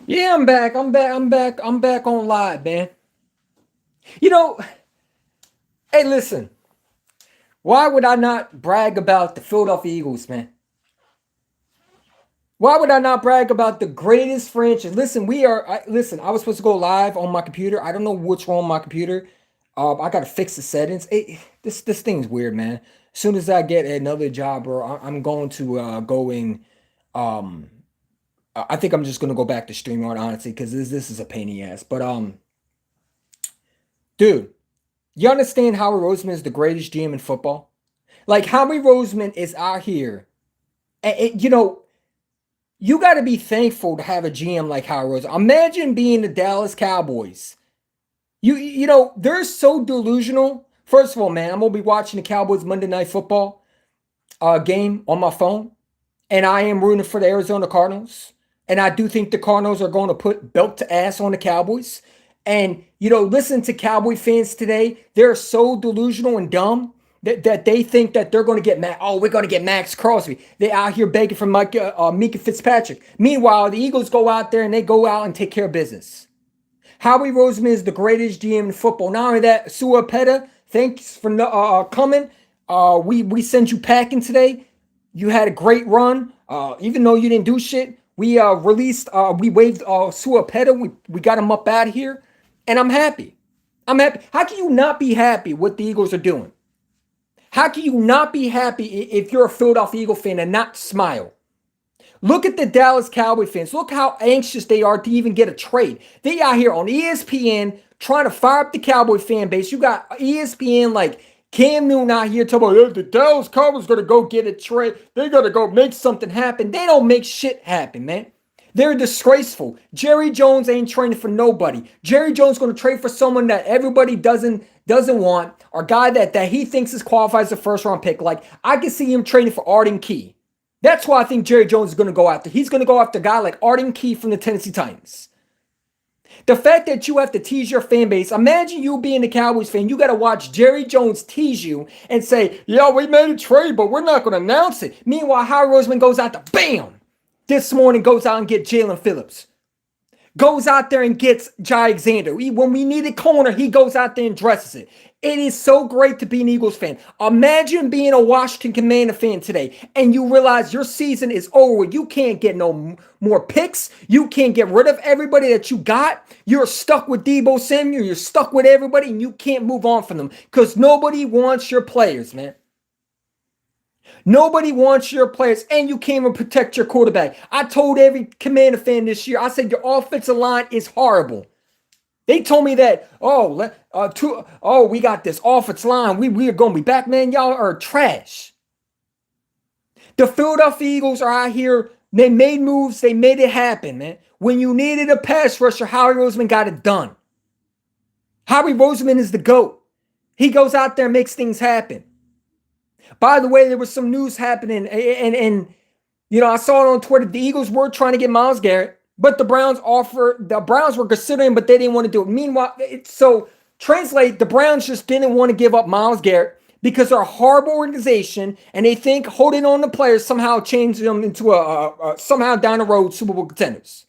Yeah, I'm back. I'm back on live, man. You know, hey, listen. Why would I not brag about the Philadelphia Eagles, man? Why would I not brag about the greatest franchise? Listen, listen, I was supposed to go live on my computer. I don't know what's wrong with my computer. I gotta fix the settings. This thing's weird, man. As soon as I get another job, bro, I'm going to go in. Um, I think I'm just gonna go back to StreamYard, honestly, because this is a pain in the ass. But dude. You understand Howie Roseman is the greatest GM in football? Like Howie Roseman is out here. You got to be thankful to have a GM like Howie Roseman. Imagine being the Dallas Cowboys. They're so delusional. First of all, man, I'm gonna be watching the Cowboys Monday Night Football game on my phone, and I am rooting for the Arizona Cardinals. And I do think the Cardinals are going to put belt to ass on the Cowboys. And, listen to Cowboy fans today. They're so delusional and dumb that they think that they're going to get we're going to get Max Crosby. They out here begging for Mika Fitzpatrick. Meanwhile, the Eagles go out there and they go out and take care of business. Howie Roseman is the greatest GM in football. Not only that, Sua Peta, thanks for coming. We sent you packing today. You had a great run. Even though you didn't do shit, we waived Sua Peta. We got him up out of here. And I'm happy. I'm happy. How can you not be happy what the Eagles are doing? How can you not be happy if you're a Philadelphia Eagle fan and not smile? Look at the Dallas Cowboy fans. Look how anxious they are to even get a trade. They out here on ESPN trying to fire up the Cowboy fan base. You got ESPN like Cam Newton out here talking about the Dallas Cowboys going to go get a trade. They got to go make something happen. They don't make shit happen, man. They're disgraceful. Jerry Jones ain't trading for nobody. Jerry Jones going to trade for someone that everybody doesn't want, or a guy that he thinks is qualified as a first round pick. Like I can see him trading for Arden Key. That's why I think Jerry Jones is going to go after. He's going to go after a guy like Arden Key from the Tennessee Titans. The fact that you have to tease your fan base, imagine you being a Cowboys fan, you got to watch Jerry Jones tease you and say, yeah, we made a trade, but we're not going to announce it. Meanwhile, Howie Roseman goes out to bam, this morning goes out and get Jalen Phillips. Goes out there and gets Jai Alexander. When we need a corner, he goes out there and dresses it. It is so great to be an Eagles fan. Imagine being a Washington Commander fan today and you realize your season is over. You can't get no more picks. You can't get rid of everybody that you got. You're stuck with Deebo Samuel. You're stuck with everybody and you can't move on from them because nobody wants your players, man. Nobody wants your players, and you can't even protect your quarterback. I told every Commander fan this year, I said your offensive line is horrible. They told me that, we got this offensive line. We are going to be back, man. Y'all are trash. The Philadelphia Eagles are out here. They made moves. They made it happen, man. When you needed a pass rusher, Howie Roseman got it done. Howie Roseman is the GOAT. He goes out there and makes things happen. By the way, there was some news happening, and I saw it on Twitter. The Eagles were trying to get Myles Garrett, but the Browns were considering, but they didn't want to do it. Meanwhile, translate, the Browns just didn't want to give up Myles Garrett because they're a horrible organization, and they think holding on to players somehow changes them into somehow down the road Super Bowl contenders.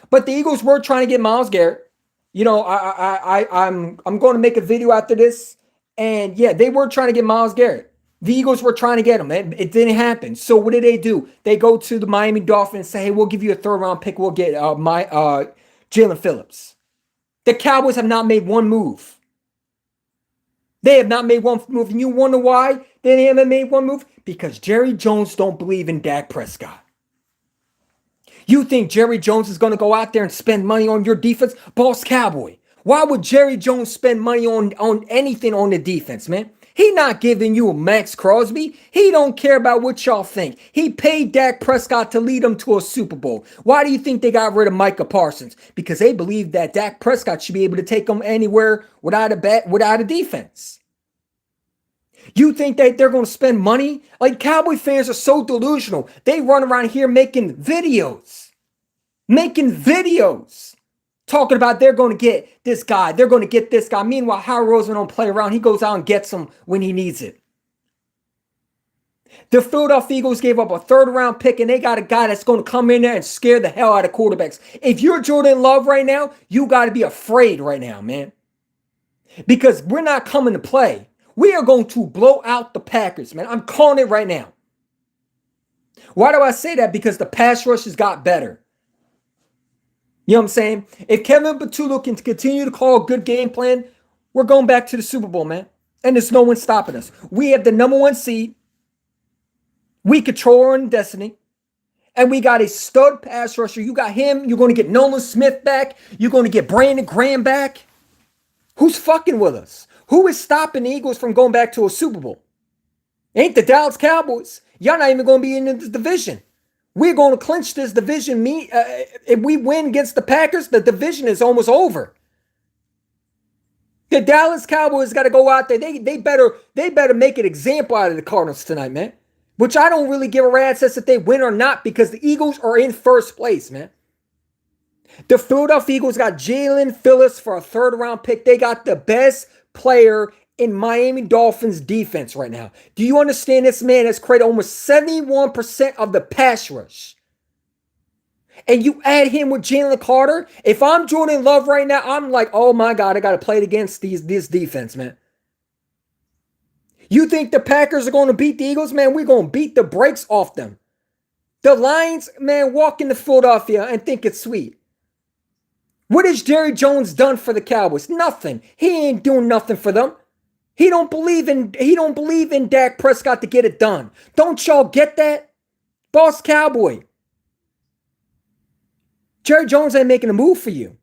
But the Eagles were trying to get Myles Garrett. I'm going to make a video after this, and yeah, they were trying to get Myles Garrett. The Eagles were trying to get him. It didn't happen. So what did they do? They go to the Miami Dolphins and say, hey, we'll give you a third-round pick. We'll get Jalen Phillips. The Cowboys have not made one move. They have not made one move. And you wonder why they haven't made one move? Because Jerry Jones don't believe in Dak Prescott. You think Jerry Jones is going to go out there and spend money on your defense? Boss Cowboy. Why would Jerry Jones spend money on anything on the defense, man? He not giving you a Max Crosby. He don't care about what y'all think. He paid Dak Prescott to lead them to a Super Bowl. Why do you think they got rid of Micah Parsons? Because they believe that Dak Prescott should be able to take them anywhere without a defense. You think that they're going to spend money? Like, Cowboy fans are so delusional. They run around here making videos. Talking about they're going to get this guy. They're going to get this guy. Meanwhile, Howie Roseman don't play around. He goes out and gets him when he needs it. The Philadelphia Eagles gave up a third-round pick, and they got a guy that's going to come in there and scare the hell out of quarterbacks. If you're Jordan Love right now, you got to be afraid right now, man. Because we're not coming to play. We are going to blow out the Packers, man. I'm calling it right now. Why do I say that? Because the pass rush has got better. You know what I'm saying? If Kevin Patullo can continue to call a good game plan, we're going back to the Super Bowl, man. And there's no one stopping us. We have the number 1 seed. We control our own destiny. And we got a stud pass rusher. You got him. You're going to get Nolan Smith back. You're going to get Brandon Graham back. Who's fucking with us? Who is stopping the Eagles from going back to a Super Bowl? Ain't the Dallas Cowboys. Y'all not even going to be in this division. We're going to clinch this division. If we win against the Packers, the division is almost over. The Dallas Cowboys got to go out there. They better make an example out of the Cardinals tonight, man. Which I don't really give a rat's ass if they win or not, because the Eagles are in first place, man. The Philadelphia Eagles got Jalen Phillips for a third-round pick. They got the best player in Miami Dolphins defense right now. Do you understand this man has created almost 71% of the pass rush? And you add him with Jalen Carter. If I'm Jordan Love right now, I'm like, oh my God, I got to play it against this defense, man. You think the Packers are going to beat the Eagles? Man, we're going to beat the brakes off them. The Lions, man, walk into Philadelphia and think it's sweet. What has Jerry Jones done for the Cowboys? Nothing. He ain't doing nothing for them. He don't believe in Dak Prescott to get it done. Don't y'all get that? Boss Cowboy. Jerry Jones ain't making a move for you.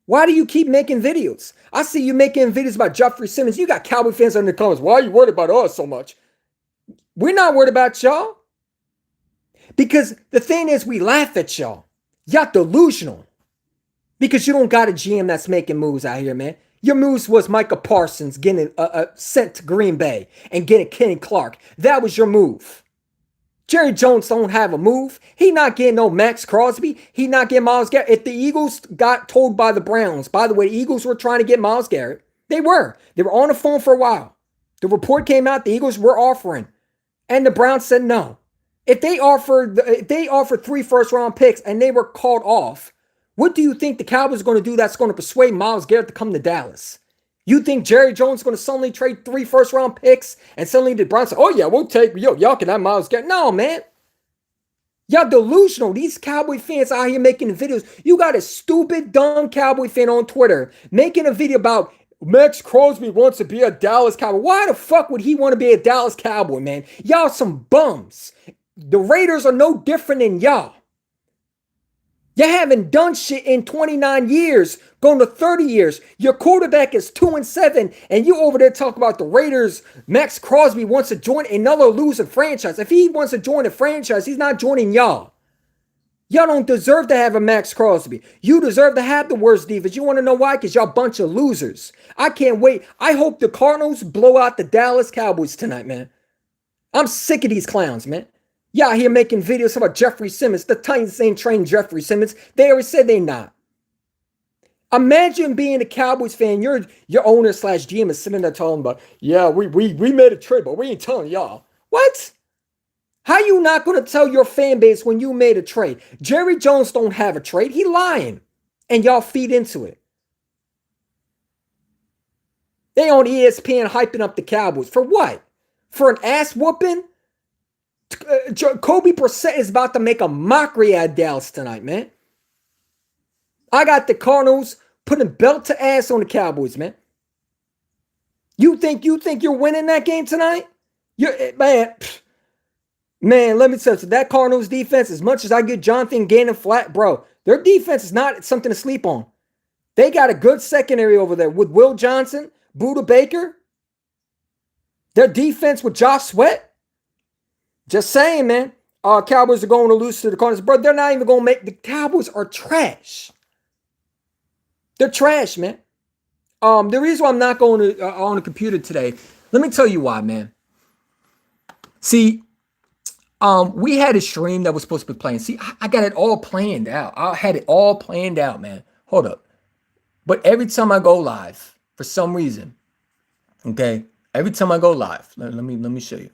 Why do you keep making videos? I see you making videos about Jeffrey Simmons. You got Cowboy fans in the comments. Why are you worried about us so much? We're not worried about y'all. Because the thing is, we laugh at y'all. Y'all delusional. Because you don't got a GM that's making moves out here, man. Your moves was Micah Parsons getting sent to Green Bay and getting Kenny Clark. That was your move. Jerry Jones don't have a move. He not getting no Max Crosby. He not getting Myles Garrett. If the Eagles got told by the Browns, by the way, the Eagles were trying to get Myles Garrett. They were. They were on the phone for a while. The report came out the Eagles were offering. And the Browns said no. If they offered 3 first-round picks and they were called off, what do you think the Cowboys are going to do that's going to persuade Myles Garrett to come to Dallas? You think Jerry Jones is going to suddenly trade 3 first-round picks and suddenly the Browns say, oh yeah, we'll take, y'all can have Myles Garrett. No, man. Y'all delusional. These Cowboy fans out here making videos. You got a stupid, dumb Cowboy fan on Twitter making a video about Max Crosby wants to be a Dallas Cowboy. Why the fuck would he want to be a Dallas Cowboy, man? Y'all some bums. The Raiders are no different than y'all. You haven't done shit in 29 years, going to 30 years. Your quarterback is 2-7, and you over there talk about the Raiders. Max Crosby wants to join another losing franchise. If he wants to join a franchise, he's not joining y'all. Y'all don't deserve to have a Max Crosby. You deserve to have the worst defense. You want to know why? Because y'all a bunch of losers. I can't wait. I hope the Cardinals blow out the Dallas Cowboys tonight, man. I'm sick of these clowns, man. Y'all here making videos about Jeffrey Simmons. The Titans ain't trained Jeffrey Simmons. They already said they not. Imagine being a Cowboys fan. Your owner / GM is sitting there telling about, yeah, we made a trade, but we ain't telling y'all. What? How you not going to tell your fan base when you made a trade? Jerry Jones don't have a trade. He lying. And y'all feed into it. They on ESPN hyping up the Cowboys. For what? For an ass whooping? Kobe Brissett is about to make a mockery at Dallas tonight, man. I got the Cardinals putting belt to ass on the Cowboys, man. You think you're winning that game tonight? Man, let me tell you, that Cardinals defense, as much as I get Jonathan Gannon flat, bro, their defense is not something to sleep on. They got a good secondary over there with Will Johnson, Budda Baker. Their defense with Josh Sweat. Just saying, man. Cowboys are going to lose to the Cardinals. Bro, they're not even going to make... The Cowboys are trash. They're trash, man. The reason why I'm not going to on the computer today, let me tell you why, man. See, we had a stream that was supposed to be playing. See, I got it all planned out. I had it all planned out, man. Hold up. But every time I go live, for some reason, okay, every time I go live, let me show you.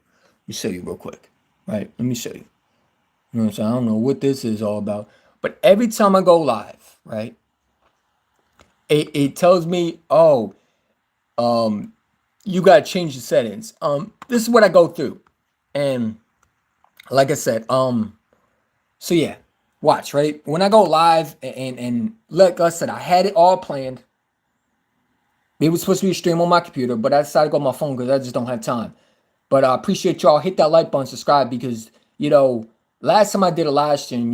me show you real quick. Right? Let me show you. You know what I'm saying? I don't know what this is all about. But every time I go live, right, it tells me, oh, you gotta change the settings. This is what I go through. And like I said, so yeah, watch, right? When I go live and like I said, I had it all planned. It was supposed to be a stream on my computer, but I decided to go on my phone because I just don't have time. But I appreciate y'all. Hit that like button, subscribe, because last time I did a live stream,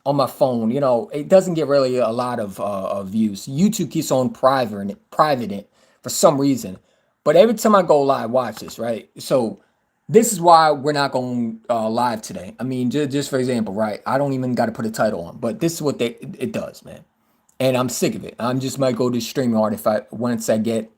on my phone, it doesn't get really a lot of views. YouTube keeps on private it for some reason. But every time I go live, watch this, right? So this is why we're not going live today. I mean, just for example, right? I don't even got to put a title on, but this is what it does, man. And I'm sick of it. I'm just might go to StreamYard if once I get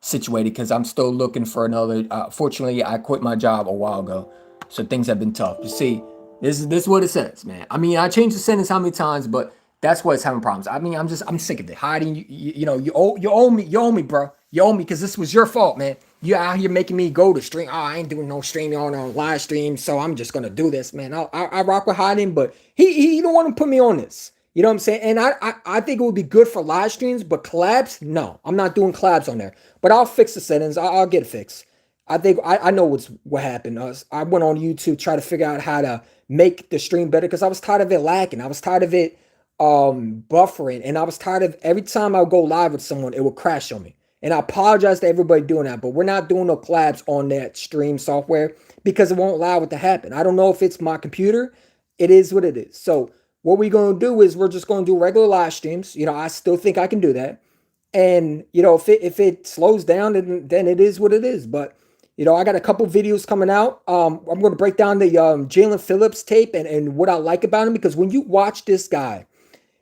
situated, because I'm still looking for another. Fortunately, I quit my job a while ago, so things have been tough. You see, this is what it says, man. I mean, I changed the sentence how many times, but that's what's having problems. I mean, I'm sick of it. Hiding, you owe me, bro. You owe me because this was your fault, man. You out here making me go to stream. Oh, I ain't doing no streaming on live stream, so I'm just gonna do this, man. I rock with hiding, but he don't want to put me on this. You know what I'm saying? And I think it would be good for live streams, but collabs, no, I'm not doing collabs on there. But I'll fix the settings. I'll get it fixed. I think I know what happened. I went on YouTube try to figure out how to make the stream better because I was tired of it lagging. I was tired of it buffering, and I was tired of every time I would go live with someone, it would crash on me. And I apologize to everybody doing that, but we're not doing no collabs on that stream software because it won't allow it to happen. I don't know if it's my computer. It is what it is. So what we're going to do is we're just going to do regular live streams. I still think I can do that. And, if it slows down, then it is what it is. But, I got a couple videos coming out. I'm going to break down the Jalen Phillips tape and what I like about him, because when you watch this guy,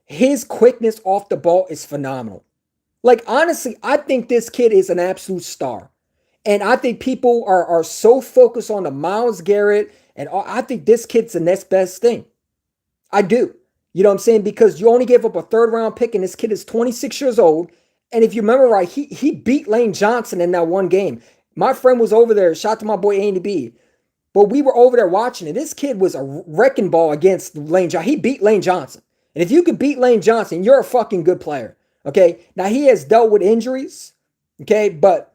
his quickness off the ball is phenomenal. Like, honestly, I think this kid is an absolute star. And I think people are so focused on the Myles Garrett, and I think this kid's the next best thing. I do. You know what I'm saying? Because you only gave up a third round pick, and this kid is 26 years old. And if you remember right, he beat Lane Johnson in that one game. My friend was over there. Shout out to my boy A and B. But we were over there watching it. This kid was a wrecking ball against Lane Johnson. He beat Lane Johnson. And if you could beat Lane Johnson, you're a fucking good player. Okay? Now, he has dealt with injuries. Okay? But,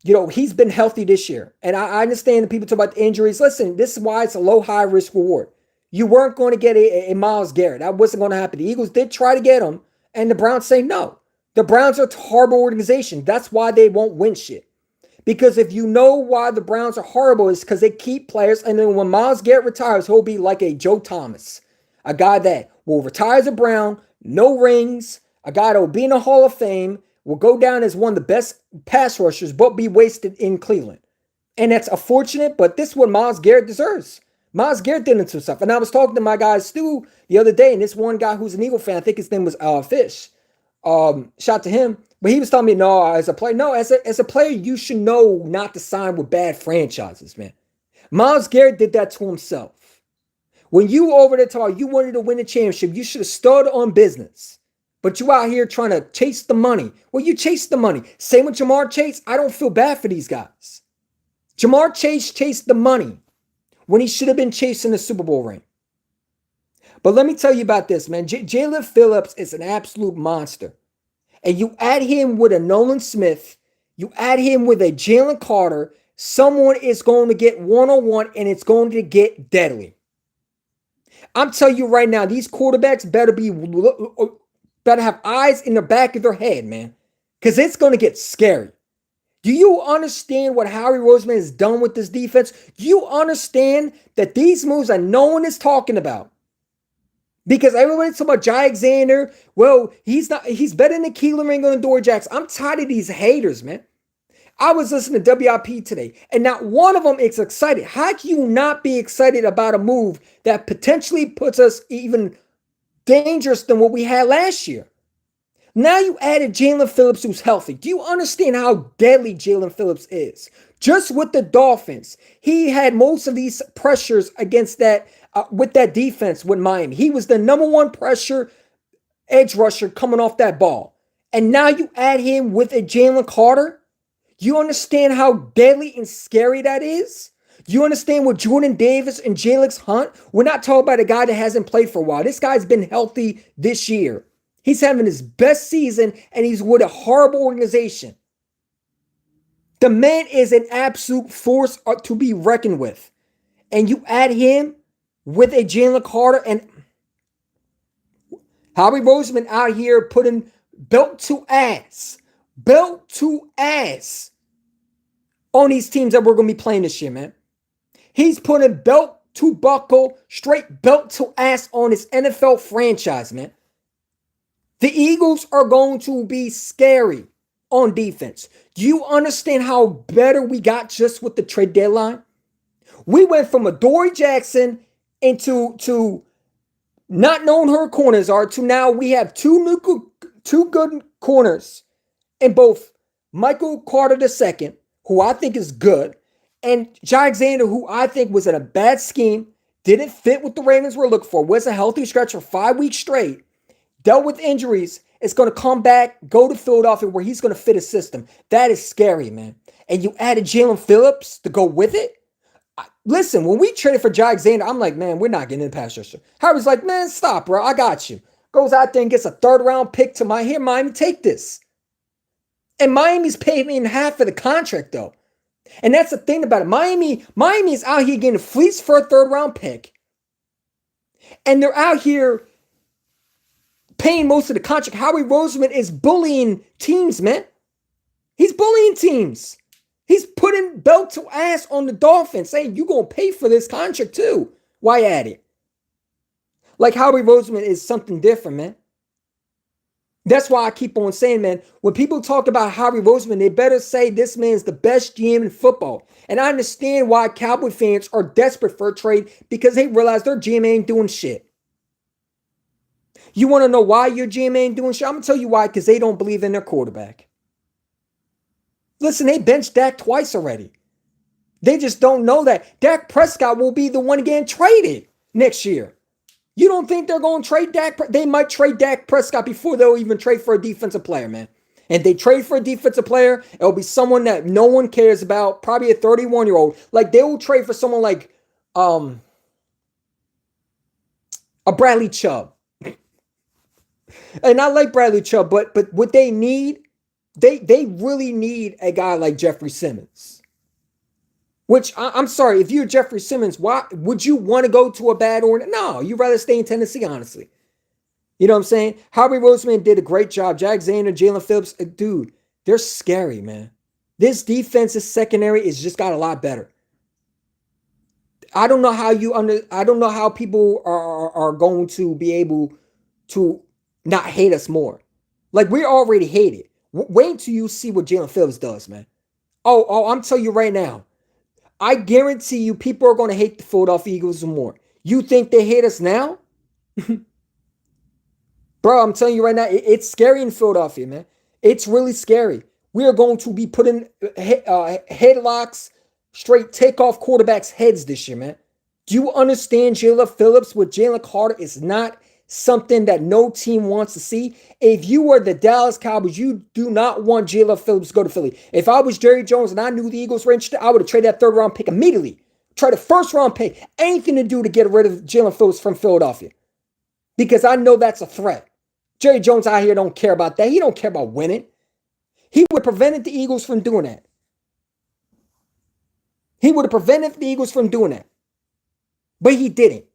he's been healthy this year. And I understand that people talk about the injuries. Listen, this is why it's a low, high risk reward. You weren't going to get a Myles Garrett. That wasn't going to happen. The Eagles did try to get him, and the Browns say no. The Browns are a horrible organization. That's why they won't win shit. Because if you know why the Browns are horrible, is because they keep players, and then when Myles Garrett retires, he'll be like a Joe Thomas, a guy that will retire as a Brown, no rings, a guy that will be in the Hall of Fame, will go down as one of the best pass rushers, but be wasted in Cleveland. And that's unfortunate, but this is what Myles Garrett deserves. Myles Garrett did into himself. And I was talking to my guy Stu the other day, and this one guy who's an Eagle fan, I think his name was Fish. Shout to him. But he was telling me, no, as a player, you should know not to sign with bad franchises, man. Myles Garrett did that to himself. When you were over there talking, you wanted to win a championship, you should have started on business. But you out here trying to chase the money. Well, you chase the money. Same with Jamar Chase. I don't feel bad for these guys. Jamar Chase chased the money when he should have been chasing the Super Bowl ring. But let me tell you about this, man. Jalen Phillips is an absolute monster. And you add him with a Nolan Smith, you add him with a Jalen Carter, someone is going to get one-on-one, and it's going to get deadly. I'm telling you right now, these quarterbacks better have eyes in the back of their head, man. Because it's going to get scary. Do you understand what Howie Roseman has done with this defense? Do you understand that these moves that no one is talking about? Because everybody's talking about Jai Alexander. Well, he's better than Keelan Ringo and Dory Jackson. I'm tired of these haters, man. I was listening to WIP today, and not one of them is excited. How can you not be excited about a move that potentially puts us even dangerous than what we had last year? Now you added Jalen Phillips, who's healthy. Do you understand how deadly Jalen Phillips is? Just with the Dolphins, he had most of these pressures against that, with that defense with Miami. He was the number one pressure edge rusher coming off that ball. And now you add him with a Jalen Carter. You understand how deadly and scary that is? Do you understand what Jordan Davis and Jalen Hunt? We're not talking about a guy that hasn't played for a while. This guy's been healthy this year. He's having his best season, and he's with a horrible organization. The man is an absolute force to be reckoned with. And you add him with a Jalen Carter and Howie Roseman out here putting belt to ass on these teams that we're going to be playing this year, man. He's putting belt to buckle, straight belt to ass on his NFL franchise, man. The Eagles are going to be scary on defense. Do you understand how better we got just with the trade deadline? We went from Adoree Jackson into not knowing who her corners are to now we have two good corners in both Michael Carter II, who I think is good, and Alexander, who I think was in a bad scheme, didn't fit what the Ravens were looking for, was a healthy stretch for 5 weeks straight, dealt with injuries, is going to come back, go to Philadelphia where he's going to fit a system. That is scary, man. And you added Jalen Phillips to go with it? Listen, when we traded for Alexander, I'm like, man, we're not getting in the pass rusher. Harry's like, man, stop, bro. I got you. Goes out there and gets a 3rd-round pick to Miami, take this. And Miami's paying half of the contract, though. And that's the thing about it. Miami is out here getting fleeced for a 3rd-round pick. And they're out here paying most of the contract. Howie Roseman is bullying teams, man. He's bullying teams. He's putting belt to ass on the Dolphins, saying, you're going to pay for this contract too. Why add it? Like Howie Roseman is something different, man. That's why I keep on saying, man, when people talk about Howie Roseman, they better say this man's the best GM in football. And I understand why Cowboy fans are desperate for a trade because they realize their GM ain't doing shit. You want to know why your GM ain't doing shit? I'm going to tell you why, because they don't believe in their quarterback. Listen, they benched Dak twice already. They just don't know that Dak Prescott will be the one getting traded next year. You don't think they're going to trade Dak? They might trade Dak Prescott before they'll even trade for a defensive player, man. And they trade for a defensive player, it'll be someone that no one cares about, probably a 31-year-old. Like, they will trade for someone like a Bradley Chubb. And I like Bradley Chubb, but what they need, they really need a guy like Jeffrey Simmons. Which, I'm sorry, if you're Jeffrey Simmons, why would you want to go to a bad order? No, you'd rather stay in Tennessee, honestly. You know what I'm saying? Howie Roseman did a great job. Alexander, Jalen Phillips, dude, they're scary, man. This defensive secondary is just got a lot better. I don't know how people are going to be able to not hate us more. Like, we already hate it. Wait until you see what Jalen Phillips does, man. Oh, I'm telling you right now. I guarantee you people are going to hate the Philadelphia Eagles more. You think they hate us now? Bro, I'm telling you right now, it's scary in Philadelphia, man. It's really scary. We are going to be putting headlocks, straight takeoff quarterbacks' heads this year, man. Do you understand Jalen Phillips with Jalen Carter is not something that no team wants to see? If you were the Dallas Cowboys, you do not want Jalen Phillips to go to Philly. If I was Jerry Jones and I knew the Eagles were interested, I would have traded that 3rd-round pick immediately. Trade a 1st-round pick. Anything to do to get rid of Jalen Phillips from Philadelphia. Because I know that's a threat. Jerry Jones out here don't care about that. He don't care about winning. He would have prevented the Eagles from doing that. He would have prevented the Eagles from doing that. But he didn't.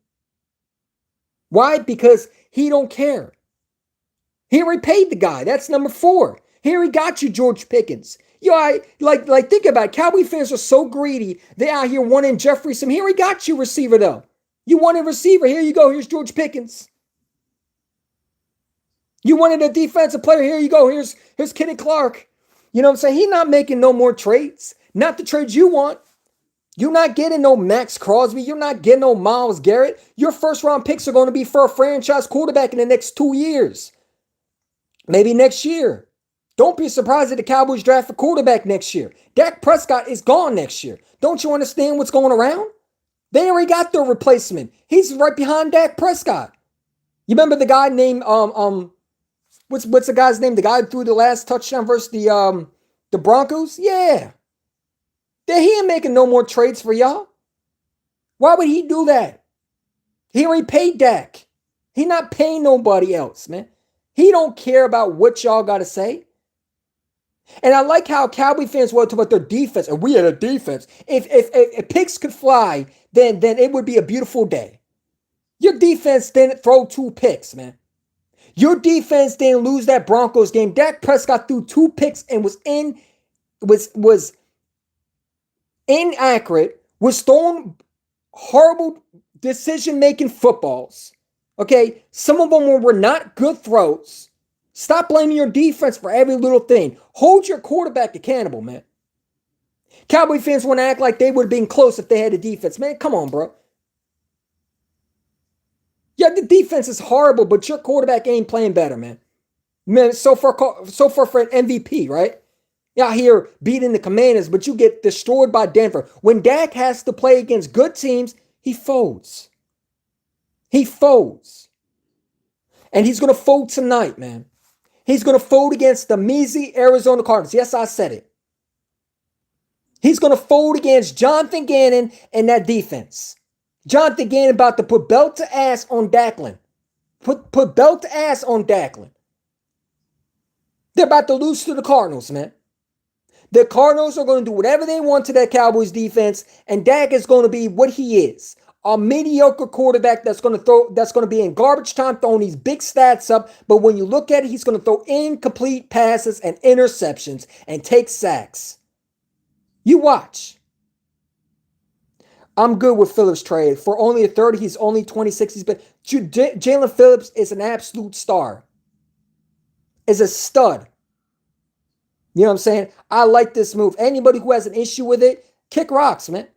Why? Because he don't care. He already paid the guy. That's number 4. Here he got you, George Pickens. Yo, think about it. Cowboy fans are so greedy. They out here wanting Jeffrey Simmons. Here he got you, receiver, though. You wanted a receiver. Here you go. Here's George Pickens. You wanted a defensive player. Here you go. Here's Kenny Clark. You know what I'm saying? He's not making no more trades. Not the trades you want. You're not getting no Max Crosby. You're not getting no Myles Garrett. Your 1st-round picks are going to be for a franchise quarterback in the next 2 years. Maybe next year. Don't be surprised if the Cowboys draft a quarterback next year. Dak Prescott is gone next year. Don't you understand what's going around? They already got their replacement. He's right behind Dak Prescott. You remember the guy named what's the guy's name? The guy who threw the last touchdown versus the Broncos? Yeah. He ain't making no more trades for y'all. Why would he do that? He already paid Dak. He not paying nobody else, man. He don't care about what y'all got to say. And I like how Cowboy fans want to talk about their defense, and we had a defense. If pigs could fly, then it would be a beautiful day. Your defense didn't throw 2 picks, man. Your defense didn't lose that Broncos game. Dak Prescott threw 2 picks and was inaccurate, was throwing horrible decision-making footballs. Okay, some of them were not good throws. Stop blaming your defense for every little thing. Hold your quarterback accountable, man. Cowboy fans want to act like they would have been close if they had a defense. Man, come on, bro. Yeah, the defense is horrible, but your quarterback ain't playing better, man. Man, so far for an MVP, right? You're out here beating the Commanders, but you get destroyed by Denver. When Dak has to play against good teams, he folds. He folds. And he's going to fold tonight, man. He's going to fold against the measly Arizona Cardinals. Yes, I said it. He's going to fold against Jonathan Gannon and that defense. Jonathan Gannon about to put belt to ass on Declan. Put belt to ass on Declan. They're about to lose to the Cardinals, man. The Cardinals are going to do whatever they want to that Cowboys defense, and Dak is going to be what he is. A mediocre quarterback that's going to be in garbage time throwing these big stats up, but when you look at it, he's going to throw incomplete passes and interceptions and take sacks. You watch. I'm good with Phillips trade. For only a third, he's only 26. Jalen Phillips is an absolute star. Is a stud. You know what I'm saying? I like this move. Anybody who has an issue with it, kick rocks, man.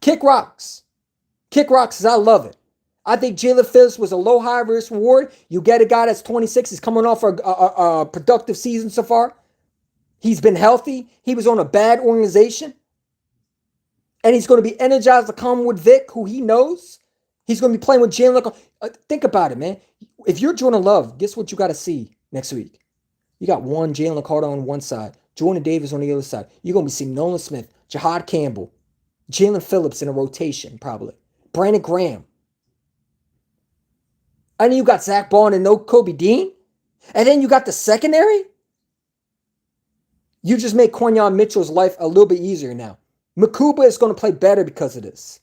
Kick rocks. Kick rocks, because I love it. I think Jalen Phillips was a low high risk reward. You get a guy that's 26. He's coming off a productive season so far. He's been healthy. He was on a bad organization. And he's going to be energized to come with Vic, who he knows. He's going to be playing with Jalen. Think about it, man. If you're Jordan Love, guess what you got to see next week? You got one Jalen Carter on one side, Jordan Davis on the other side. You're going to be seeing Nolan Smith, Jahad Campbell, Jalen Phillips in a rotation, probably. Brandon Graham. And then you got Zach Bond and no Kobe Dean. And then you got the secondary. You just make Quinyon Mitchell's life a little bit easier now. Makuba is going to play better because of this.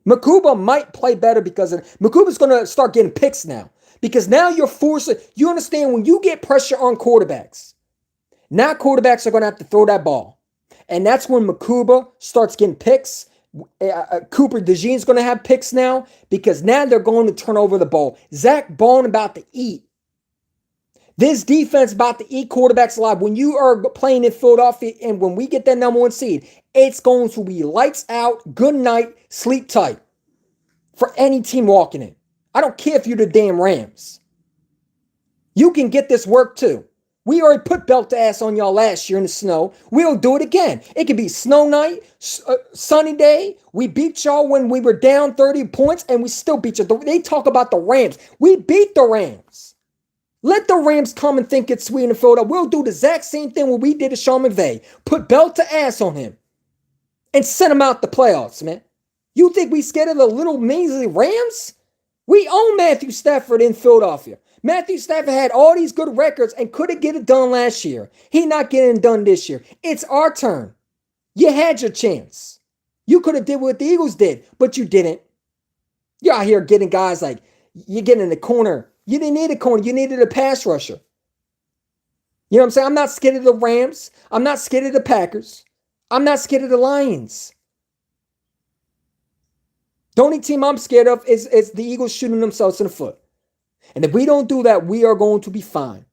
Makuba might play better because of it. Makuba's going to start getting picks now. Because now you're forced. You understand when you get pressure on quarterbacks, now quarterbacks are going to have to throw that ball. And that's when Makuba starts getting picks. Cooper DeJean's going to have picks now because now they're going to turn over the ball. Zach Bone about to eat. This defense about to eat quarterbacks alive. When you are playing in Philadelphia and when we get that number 1 seed, it's going to be lights out, good night, sleep tight for any team walking in. I don't care if you're the damn Rams. You can get this work too. We already put belt to ass on y'all last year in the snow. We'll do it again. It could be snow night, sunny day. We beat y'all when we were down 30 points and we still beat you. They talk about the Rams. We beat the Rams. Let the Rams come and think it's sweet in Philadelphia. We'll do the exact same thing what we did to Sean McVay. Put belt to ass on him and send him out the playoffs, man. You think we scared of the little measly Rams? We own Matthew Stafford in Philadelphia. Matthew Stafford had all these good records and couldn't get it done last year. He not getting it done this year. It's our turn. You had your chance. You could have did what the Eagles did, but you didn't. You're out here getting guys like, you get in the corner. You didn't need a corner. You needed a pass rusher. You know what I'm saying? I'm not scared of the Rams. I'm not scared of the Packers. I'm not scared of the Lions. The only team I'm scared of is the Eagles shooting themselves in the foot. And if we don't do that, we are going to be fine.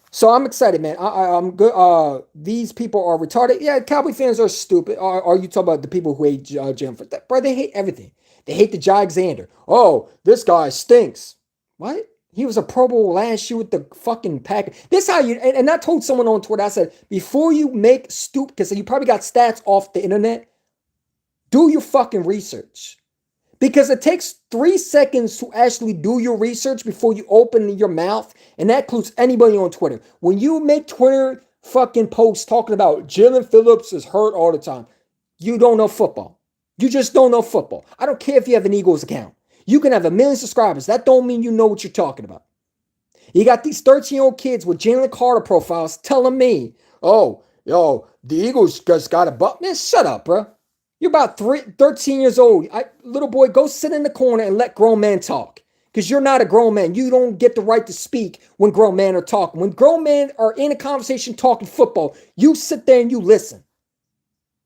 So I'm excited, man. I'm good. These people are retarded. Yeah, Cowboy fans are stupid. Are you talking about the people who hate Jim? Bro, they hate everything. They hate the Alexander. Oh, this guy stinks. What? He was a Pro Bowl last year with the fucking Packers. This how you, and I told someone on Twitter, I said, before you make stupid, because you probably got stats off the internet, do your fucking research. Because it takes 3 seconds to actually do your research before you open your mouth. And that includes anybody on Twitter. When you make Twitter fucking posts talking about Jalen Phillips is hurt all the time, you don't know football. You just don't know football. I don't care if you have an Eagles account. You can have 1 million subscribers. That don't mean you know what you're talking about. You got these 13-year-old kids with Jalen Carter profiles telling me, oh, yo, the Eagles just got a butt. Man, shut up, bro. You're about 13 years old. Little boy, go sit in the corner and let grown men talk. Because you're not a grown man. You don't get the right to speak when grown men are talking. When grown men are in a conversation talking football, you sit there and you listen.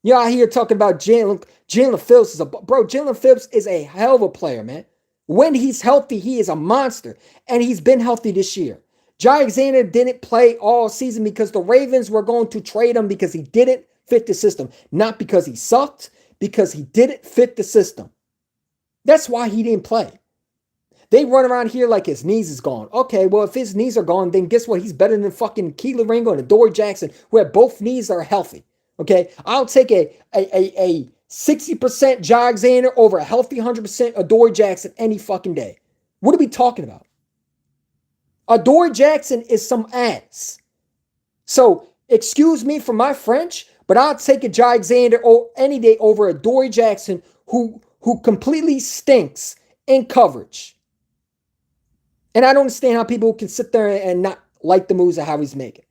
You're out here talking about Jalen Phillips. Jalen Phillips is a hell of a player, man. When he's healthy, he is a monster. And he's been healthy this year. Jai Alexander didn't play all season because the Ravens were going to trade him because he didn't fit the system. Not because he sucked, because he didn't fit the system. That's why he didn't play. They run around here like his knees is gone. Okay, well, if his knees are gone, then guess what? He's better than fucking Keelan Ringo and Adoree Jackson, who have both knees are healthy. Okay, I'll take a 60% Jai Alexander over a healthy 100% Adoree Jackson any fucking day. What are we talking about? Adoree Jackson is some ass. So, excuse me for my French, but I'll take a Jai Alexander any day over Adoree Jackson, who completely stinks in coverage. And I don't understand how people can sit there and not like the moves of how he's making.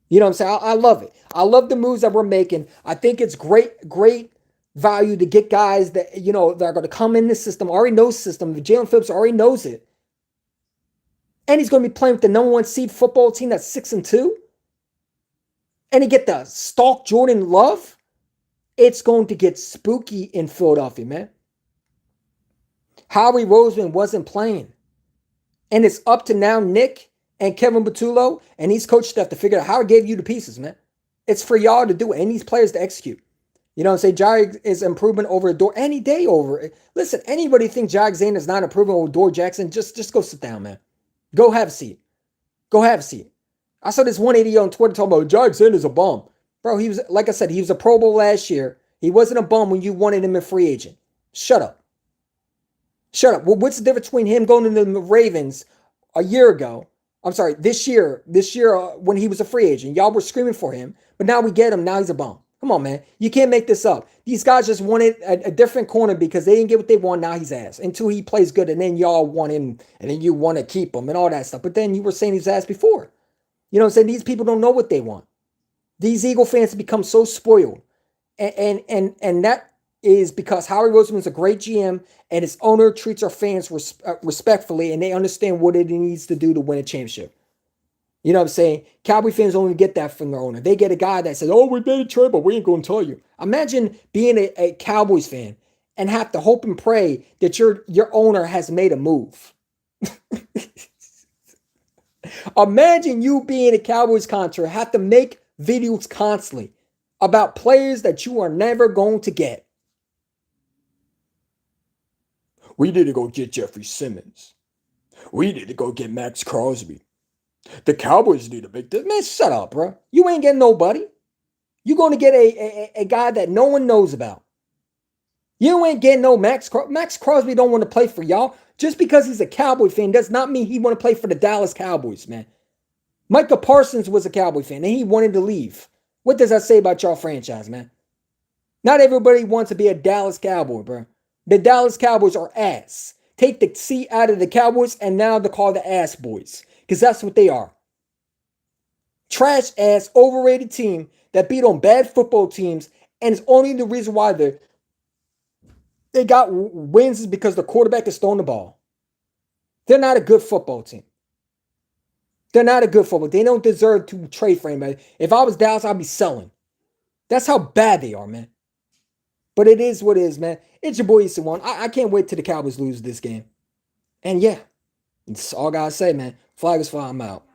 You know what I'm saying? I love it. I love the moves that we're making. I think it's great value to get guys that, that are going to come in this system, already knows the system. Jalen Phillips already knows it. And he's going to be playing with the number 1 seed football team that's 6-2. And he get the stalk Jordan Love. It's going to get spooky in Philadelphia, man. Howie Roseman wasn't playing. And it's up to now Nick and Kevin Patullo and these coach staff to figure out how it gave you the pieces, man. It's for y'all to do it and these players to execute. You know what I'm saying? Jai is improvement over Adoree any day over it. Listen, anybody think Jai Alexander is not improving over Adoree Jackson, just go sit down, man. Go have a seat. Go have a seat. I saw this 180 on Twitter talking about Jai Alexander's a bum. Bro, he was, like I said, he was a Pro Bowl last year. He wasn't a bum when you wanted him a free agent. Shut up. Shut up. Well, what's the difference between him going to the Ravens a year ago? I'm sorry, this year when he was a free agent. Y'all were screaming for him, but now we get him. Now he's a bum. Come on, man. You can't make this up. These guys just wanted a different corner because they didn't get what they want. Now he's ass. Until he plays good, and then y'all want him, and then you want to keep him and all that stuff. But then you were saying he's ass before. You know what I'm saying? These people don't know what they want. These Eagle fans have become so spoiled. And that is because Howie Roseman's a great GM and his owner treats our fans respectfully and they understand what it needs to do to win a championship. You know what I'm saying? Cowboy fans only get that from their owner. They get a guy that says, oh, we made a trade, but we ain't going to tell you. Imagine being a Cowboys fan and have to hope and pray that your owner has made a move. Imagine you being a Cowboys contract, have to make videos constantly about players that you are never going to get. We need to go get Jeffrey Simmons. We need to go get Max Crosby. The Cowboys need to make this. Man, shut up, bro. You ain't getting nobody. You're going to get a guy that no one knows about. You ain't getting no Max Crosby. Max Crosby don't want to play for y'all. Just because he's a Cowboy fan does not mean he want to play for the Dallas Cowboys, man. Micah Parsons was a Cowboy fan and he wanted to leave. What does that say about y'all franchise, man? Not everybody wants to be a Dallas Cowboy, bro. The Dallas Cowboys are ass. Take the C out of the Cowboys and now they're called the ass boys. Because that's what they are. Trash ass, overrated team that beat on bad football teams. And it's only the reason why they got wins is because the quarterback is throwing the ball. They're not a good football team. They're not a good football. They don't deserve to trade for anybody. If I was Dallas, I'd be selling. That's how bad they are, man. But it is what it is, man. It's your boy Ec1. I can't wait till the Cowboys lose this game. And yeah, that's all I gotta say, man. Flag is fly, I'm out.